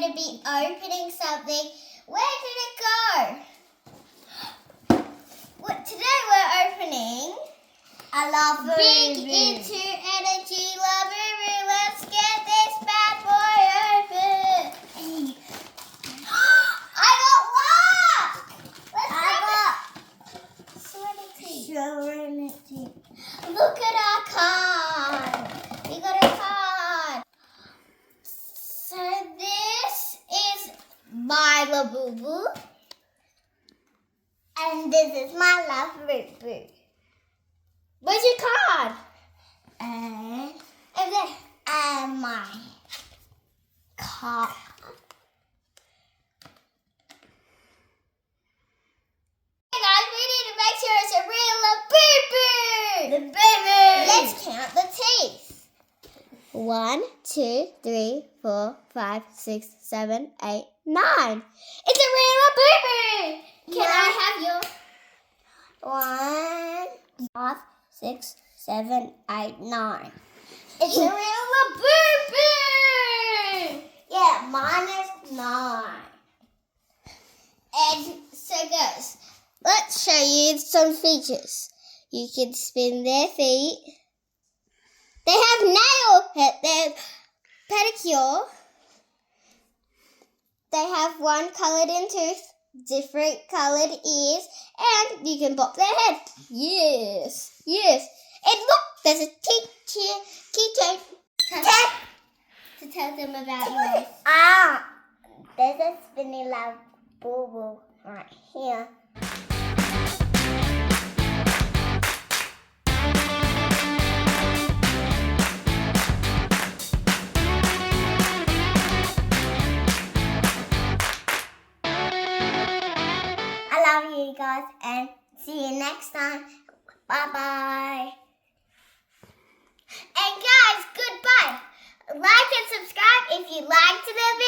going to be opening something. Where did it go? Today we're opening a Labubu. Big Into Energy Labubu. Let's get this bad boy open. I got luck. Serenity. Look at our card. We got a card. So this is my Labubu. And this is my Labubu. Where's your card? And there. my card. Hey guys, we need to make sure it's a real Labubu. The baby. Let's count the teeth. 1, 2, 3, 4, 5, 6, 7, 8, 9. It's a real Labubu. Can I have your 1, 5, 6, 7, 8, 9? It's a real Labubu. Yeah, mine is 9. And so guys, let's show you some features. You can spin their feet. They have they're pedicure. They have one coloured in tooth, different coloured ears, and you can bop their head. Yes, yes. And look, there's a keychain to tell them about yours. There's a spinny Labubu right here. I love you guys and see you next time. Bye-bye. And guys, goodbye. Like and subscribe if you liked the video.